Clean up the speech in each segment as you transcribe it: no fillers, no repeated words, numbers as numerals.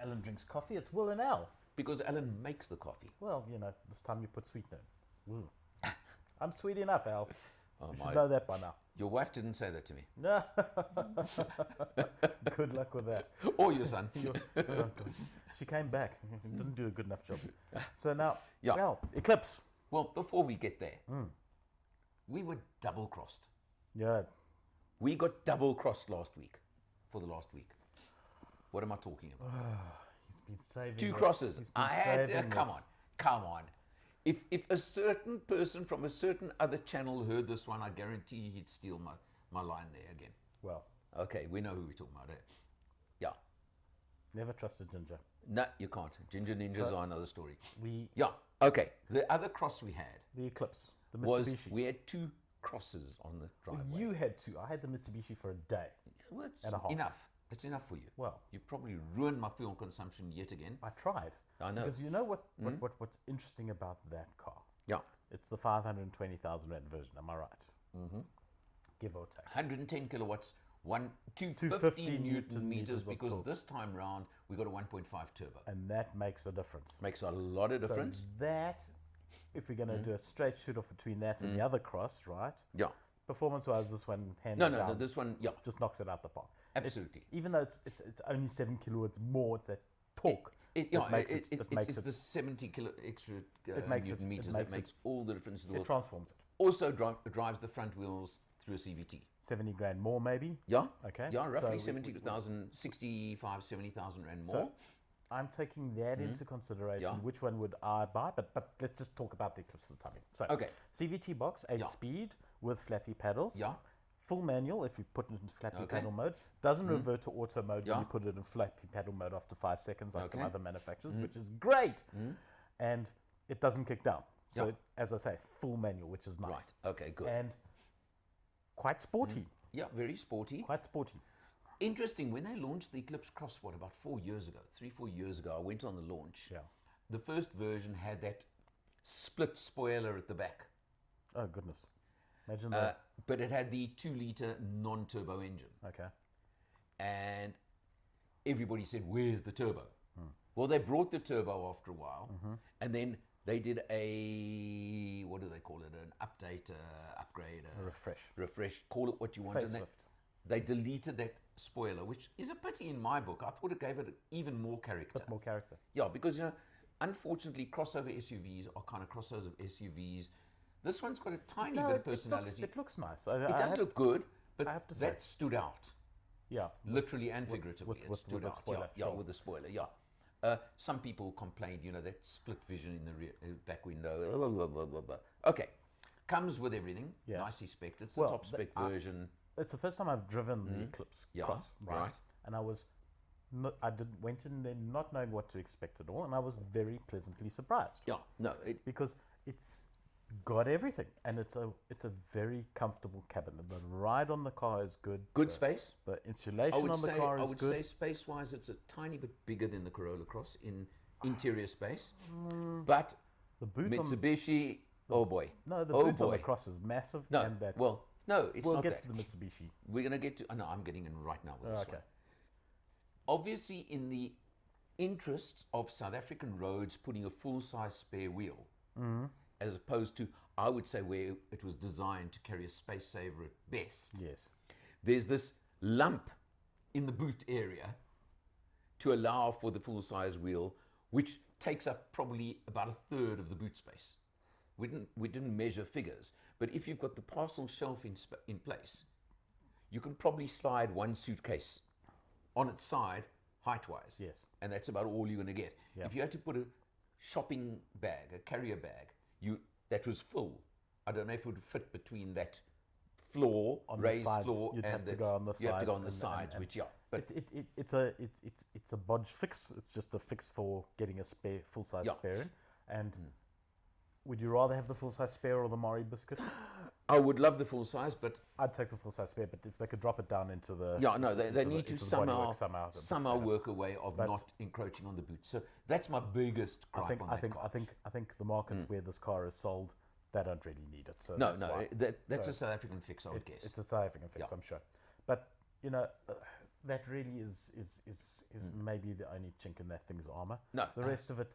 Alan drinks coffee, it's Will and Al. Because Alan makes the coffee. Well, this time you put sweetener in. Ooh. I'm sweet enough, Al. Oh, You should know that by now. Your wife didn't say that to me. No. Good luck with that. Or your son. She came back. Didn't do a good enough job. So now, Yeah. well, Eclipse. Well, before we get there, we were double-crossed. Yeah. We got double-crossed for the last week. What am I talking about? He's been saving Two this. crosses. He's been I had to, saving come this. on. If a certain person from a certain other channel heard this one, I guarantee he'd steal my line there again. Well, Okay, we know who we're talking about. Yeah. never trust a ginger. No, you can't. Ginger ninjas are another story. We Yeah. Okay. The other cross we had The Eclipse, the was Mitsubishi. we had two crosses on the driveway. You had two. I had the Mitsubishi for a day. Well, it's and a half. enough. It's enough for you. Well, You probably ruined my fuel consumption yet again. I tried. I know. Because you know what's interesting about that car? Yeah. It's the 520,000 rand version. Am I right? Mm-hmm. Give or take. 110 kilowatts, 250 250 newton newton meters meters, of because torque. this time round we got a 1.5 turbo. And that makes a difference. Makes a lot of difference. So that, if we're going to do a straight shoot off between that and the other cross, right? Yeah. Performance-wise, this one hands No, down, this one, yeah, just knocks it out the park. absolutely. Even though it's only 7 kilowatts more, it's that torque that makes it's the 70 kilo extra makes newton it- meters it that makes makes all the difference in the it world. transforms it. Also drives the front wheels through a CVT. 70 grand more, maybe. Yeah. Okay. Yeah, roughly So 70,000, 65, 70,000 rand more. So I'm taking that into consideration. Yeah. Which one would I buy? But let's just talk about the Eclipse for the time being. So Okay. CVT box, 8-speed with flappy paddles. Yeah. Full manual if you put it in flappy Okay. paddle mode. Doesn't revert to auto mode Yeah. when you put it in flappy paddle mode after 5 seconds like some Okay. other manufacturers, which is great. And it doesn't kick down. So Yeah. as I say, full manual, which is nice. Right. Okay, good. And quite sporty. Yeah, very sporty. Quite sporty. Interesting, when they launched the Eclipse Cross, about 4 years ago, 3-4 years ago, I went on the launch. Yeah. The first version had that split spoiler at the back. Oh, goodness. Imagine that. But it had the 2-litre non-turbo engine. Okay. And everybody said, where's the turbo? Well, they brought the turbo after a while, and then they did a, what do they call it, an update, upgrade, Refresh. call it what you want. And Facelift. they deleted that spoiler, which is a pity in my book. I thought it gave it even more character. More character. Yeah, because, unfortunately, crossover SUVs are kind of crossover SUVs. This one's got a tiny bit of personality. It looks nice. It does look good, but I have to that say. stood out. Yeah. Literally and figuratively, with it stood the out. spoiler, Yeah, sure. with the spoiler, yeah. Some people complained, that split vision in the rear, back window. Blah, blah, blah, blah, blah. Okay, comes with everything. Yeah. Nicely spec'd. It's the Well, top spec version. It's the first time I've driven the Eclipse Yeah, Cross, right. And I went in there not knowing what to expect at all, and I was very pleasantly surprised. Yeah, no, Because it's got everything, and it's a very comfortable cabin. The ride on the car is good. good space. The insulation on the car I is would good. say space-wise, it's a tiny bit bigger than the Corolla Cross in interior space, but The boot on Mitsubishi, oh boy, no, the oh boot on boy. the Cross is massive. No, and that well, no, it's we'll not get that. to the Mitsubishi. We're going to get to. Oh, no, I'm getting in right now with this Okay. one. Obviously, in the interests of South African roads, putting a full-size spare wheel, as opposed to, I would say, where it was designed to carry a space saver at best. Yes. There's this lump in the boot area to allow for the full-size wheel, which takes up probably about a third of the boot space. We didn't measure figures, but if you've got the parcel shelf in place, you can probably slide one suitcase on its side height-wise. Yes. And that's about all you're going to get. Yeah. If you had to put a shopping bag, a carrier bag, that was full, I don't know if it would fit between that floor, On the raised sides, floor, you'd and have to go on the you have to go sides on the and- sides, and- which, yeah. But It's a bodge fix. It's just a fix for getting a spare full size Yeah. spare in. And would you rather have the full size spare or the Mari biscuit? I would love the full size, but I'd take the full size spare, but if they could drop it down into the yeah, no, they into need to into the bodywork somehow work a way of But- not encroaching on the boot. So that's my biggest gripe on that car. I think the markets where this car is sold, they don't really need it. So No, that's why. that's So a South African fix, I would it's guess. a South African fix, Yeah. I'm sure. But the that really is maybe the only chink in that thing's armor. No, the rest of it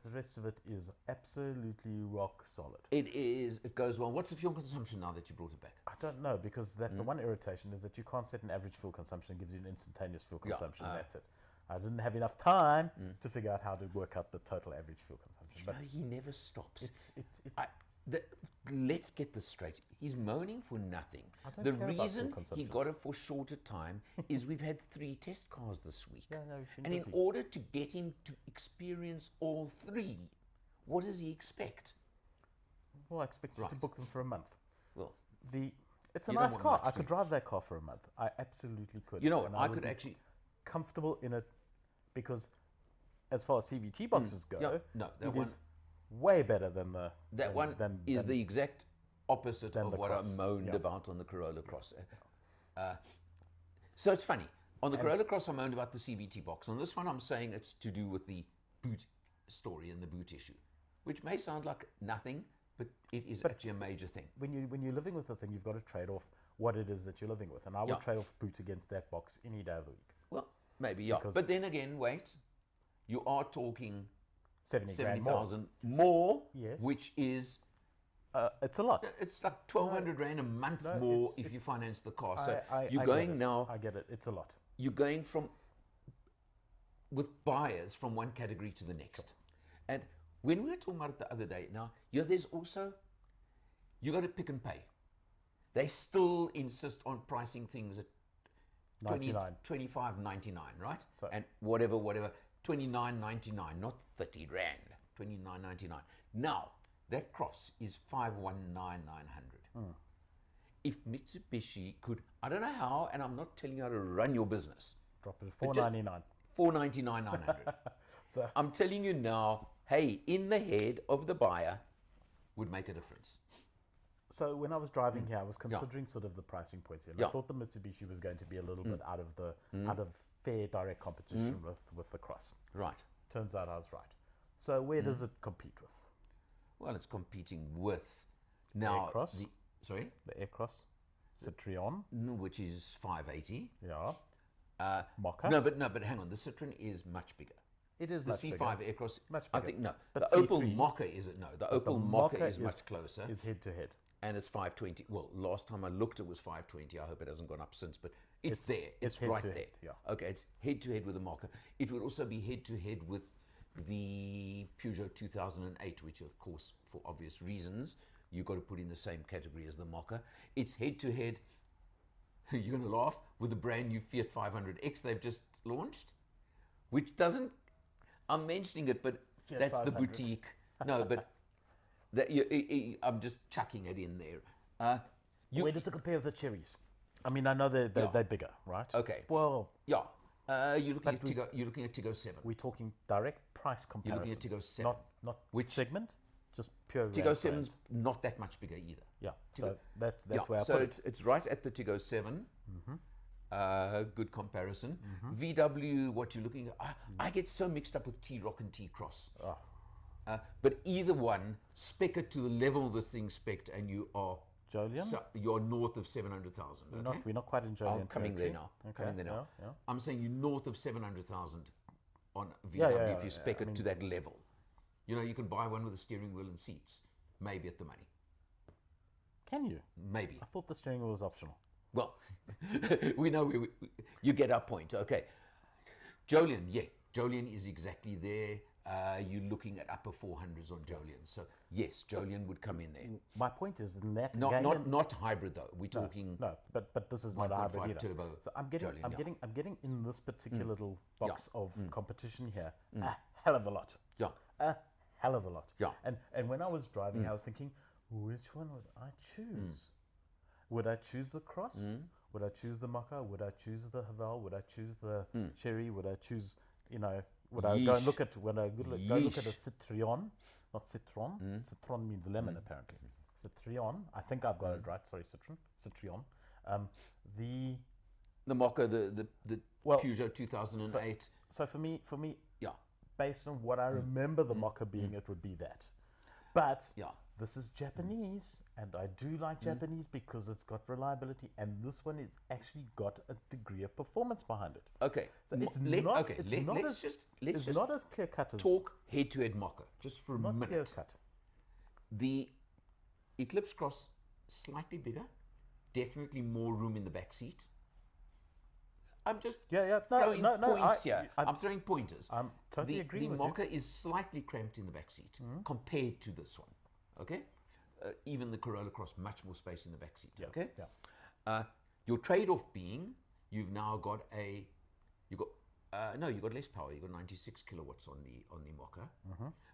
is absolutely rock solid. It is. It goes well. What's the fuel consumption now that you brought it back? I don't know, because that's the one irritation, is that you can't set an average fuel consumption. It gives you an instantaneous fuel consumption. That's it. I didn't have enough time to figure out how to work out the total average fuel consumption. But he never stops. Let's get this straight. He's moaning for nothing. The reason he got it for shorter time is we've had 3 test cars this week. Yeah, no, and in order to get him to experience all 3, what does he expect? Well, I expect you to book them for a month. Well, it's a nice car. I could drive that car for a month. I absolutely could. You know, I could actually comfortable in it, because as far as CVT boxes go, it is way better than the the exact opposite of what I moaned about on the Corolla Cross. So it's funny. On the Corolla Cross, I moaned about the CVT box. On this one, I'm saying it's to do with the boot story and the boot issue, which may sound like nothing, but it is actually a major thing. When you're living with the thing, you've got to trade off what it is that you're living with, and I would trade off boot against that box any day of the week. Well, maybe, yeah. But then again, wait, you are talking 70,000 more, yes, which is... it's a lot. It's like 1,200 Rand a month more if you finance the car. So you're going now... I get it. It's a lot. You're going with buyers from one category to the next. Sure. And when we were talking about it the other day, now, there's also... You got to pick and pay. They still insist on pricing things at 25.99, right? So, and whatever, 29.99, not 30 Rand, 29.99. Now, that cross is 519,900. If Mitsubishi could, I don't know how, and I'm not telling you how to run your business. Drop it at 499. 499,900. So I'm telling you now, hey, in the head of the buyer would make a difference. So when I was driving here, I was considering sort of the pricing points here. And I thought the Mitsubishi was going to be a little bit out of fair direct competition with the Cross. Right. Turns out I was right. So where does it compete with? Well, it's competing with now Aircross. Sorry? The Aircross Citroën. Which is 580. Yeah. Mocha. No, but hang on. The Citroën is much bigger. It is much bigger. The C5 Aircross, much bigger. I think, no. But the Opel Mocha is it? No. The Opel Mocha is much closer. Is head to head. And it's 520. Well, last time I looked, it was 520. I hope it hasn't gone up since, but it's there. It's right there. Head, yeah. Okay, it's head to head with the Mocha. It would also be head to head with the Peugeot 2008, which, of course, for obvious reasons, you've got to put in the same category as the Mocha. It's head to head. You're going to laugh, with the brand new Fiat 500X they've just launched, which doesn't. I'm mentioning it, but Fiat that's 500. The boutique. No, but. I'm just chucking it in there. Where does it compare with the Cherries? I mean, I know they're bigger, right? Okay. Well, yeah. You're looking at Tiggo 7. We're talking direct price comparison. You're looking at Tiggo 7. Not which segment? Just pure. Tiggo 7's not that much bigger either. Yeah. So that's where I put it. So it's right at the Tiggo 7. Good comparison. VW, what you're looking at, I get so mixed up with T-Rock and T-Cross. Oh. But either one, spec it to the level the thing spec'd, and you are Jolion. So you're north of 700,000. Okay? We're not quite in Jolion. I'm coming there now. Okay. Coming there now. Yeah. I'm saying you're north of 700,000 on VW if you spec it to that level. You know, you can buy one with a steering wheel and seats, maybe at the money. Can you? Maybe. I thought the steering wheel was optional. Well, we know you get our point. Okay. Jolion, Jolion is exactly there. You're looking at upper 400s on Jolion. So yes, Jolion would come in there. My point is in that not hybrid though. We're talking but this is not a hybrid either. Turbo. So I'm getting in this particular little box of competition here a hell of a lot. Yeah. A hell of a lot. Yeah. And when I was driving, I was thinking, which one would I choose? Would I choose the Cross? Would I choose the Mocha? Would I choose the Haval? Would I choose the Cherry? Would I choose, would I go and look at a Citroën, not Citron. Citron means lemon apparently. Citroën. I think I've got it right. Sorry, Citroën. The Mocha, the Peugeot 2008. So for me, based on what I remember the Mocha being, it would be that. But this is Japanese, And I do like Japanese because it's got reliability, and this one is actually got a degree of performance behind it. Okay. So it's Let's not as clear cut as talk head-to-head mocha just for a not minute. clear cut. The Eclipse Cross, slightly bigger, definitely more room in the back seat. I'm just throwing points here. I'm throwing pointers. I'm totally agreeing with you. you. The Mocha is slightly cramped in the back seat compared to this one. Okay, even the Corolla Cross, much more space in the back seat. Yeah, okay, yeah. Your trade-off being you've now got you've got less power. You've got 96 kilowatts on the Mocha,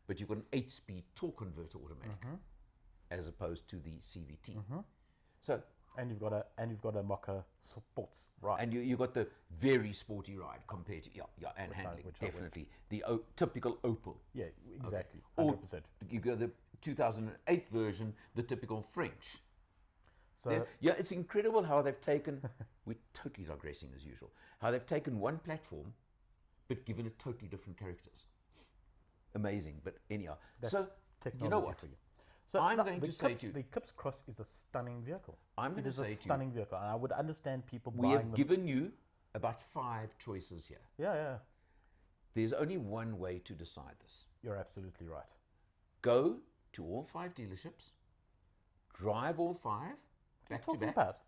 but you've got an 8-speed torque converter automatic, as opposed to the CVT. So. And you've got a Mocha sports ride. And you got the very sporty ride compared to and handling definitely the typical Opel. Yeah, exactly. 100%. Or you got the 2008 version, the typical French. So it's incredible how they've taken. We're totally digressing as usual. How they've taken one platform, but given it totally different characters. Amazing, but anyhow. That's so technology you know what? for you. So I'm going to say to you, the Eclipse Cross is a stunning vehicle. It is a stunning vehicle, and I would understand people we buying have given you about 5 choices here. Yeah. There's only one way to decide this. You're absolutely right. Go to all 5 dealerships, drive all 5 back to back. About?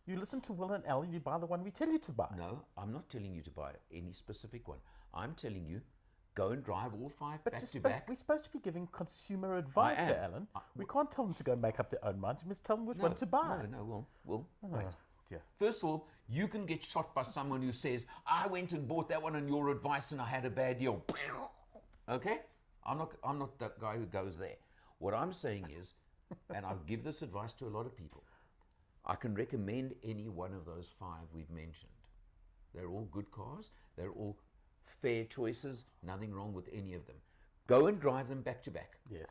You listen to Will and Al, you buy the one we tell you to buy. No, I'm not telling you to buy any specific one. I'm telling you, go and drive all 5 back to back. We're supposed to be giving consumer advice here, Alan. We can't tell them to go make up their own minds. We must tell them which one to buy. No, well, wait. Dear. First of all, you can get shot by someone who says, I went and bought that one on your advice and I had a bad deal. Okay? I'm not that guy who goes there. What I'm saying is, and I'll give this advice to a lot of people, I can recommend any one of those 5 we've mentioned. They're all good cars. They're all fair choices, nothing wrong with any of them. Go and drive them back to back. Yes.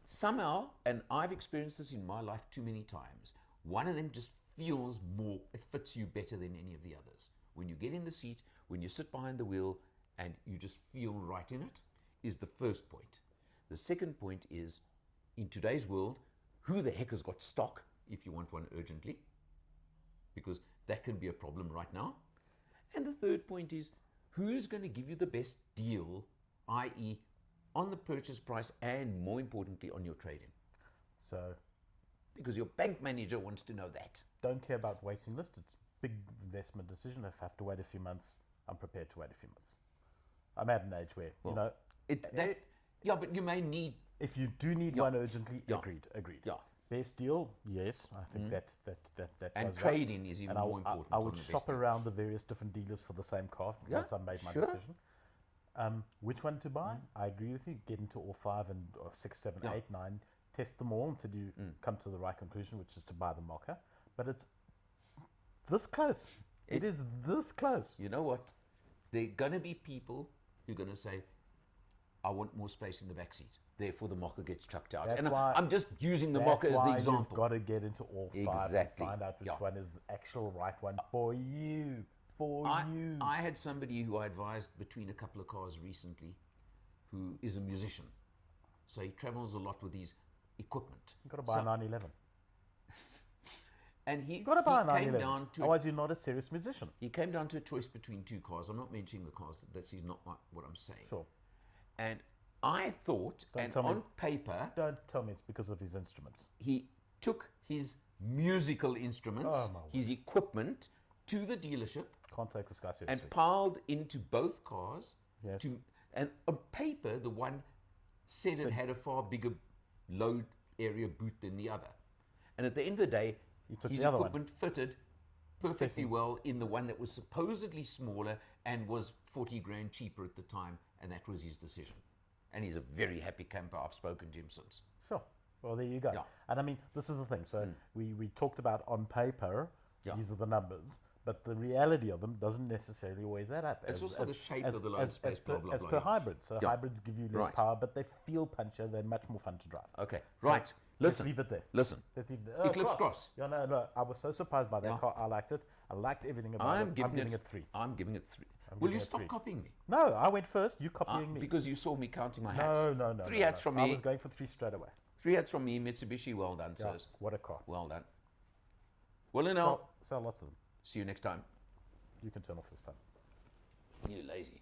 Somehow, and I've experienced this in my life too many times, one of them just feels more, it fits you better than any of the others. When you get in the seat, when you sit behind the wheel, and you just feel right in it, is the first point. The second point is, in today's world, who the heck has got stock if you want one urgently? Because that can be a problem right now. And the third point is, who's going to give you the best deal, i.e. on the purchase price and, more importantly, on your trade-in? So, because your bank manager wants to know that. Don't care about waiting list. It's a big investment decision. If I have to wait a few months, I'm prepared to wait a few months. I'm at an age where, but you may need. If you do need one urgently, agreed. Yeah. Best deal, yes. I think that and trade-in is even more important. I would shop around the various different dealers for the same car once I made my decision. Which one to buy? I agree with you. Get into all 5 and 6, 7, 8, 9. Test them all until you come to the right conclusion, which is to buy the Mocha. But it's this close. It is this close. You know what? There are going to be people who are going to say, I want more space in the back seat. Therefore, the Mocha gets chucked out. That's and why, I'm just using the Mocha as the example. You've got to get into all 5 and find out which one is the actual right one for you. I had somebody who I advised between a couple of cars recently who is a musician. So he travels a lot with his equipment. You've got to buy a 911. And he got to buy a 911. Came down to otherwise you're not a serious musician. He came down to a choice between 2 cars. I'm not mentioning the cars. That's not what I'm saying. Sure. And I thought, on paper... Don't tell me it's because of his instruments. He took his musical instruments, his equipment, to the dealership. Can't take this guy seriously. And piled into both cars. Yes. And on paper, the one said it had a far bigger load area boot than the other. And at the end of the day, his equipment fitted perfectly well in the one that was supposedly smaller and was 40 grand cheaper at the time, and that was his decision. And he's a very happy camper. I've spoken to him since. Sure. Well, there you go. Yeah. And I mean, this is the thing. So we talked about on paper, these are the numbers, but the reality of them doesn't necessarily always add up. It's also the shape of the load space, as per hybrids. So hybrids give you less power, but they feel punchier. They're much more fun to drive. Okay, so right. Listen. Let's leave it there. Listen. Let's leave it there. Eclipse Cross. Yeah, no. I was so surprised by that car. I liked it. I liked everything about it. I'm giving it 3. I'm giving it 3. Will you stop copying me? No, I went first. You copying me. Because you saw me counting my hats. No. 3 hats from me. I was going for 3 straight away. 3 hats from me, Mitsubishi. Well done, Yeah, sirs. what a car. Well done. Well, and Sell lots of them. see you next time. You can turn off this time. You lazy.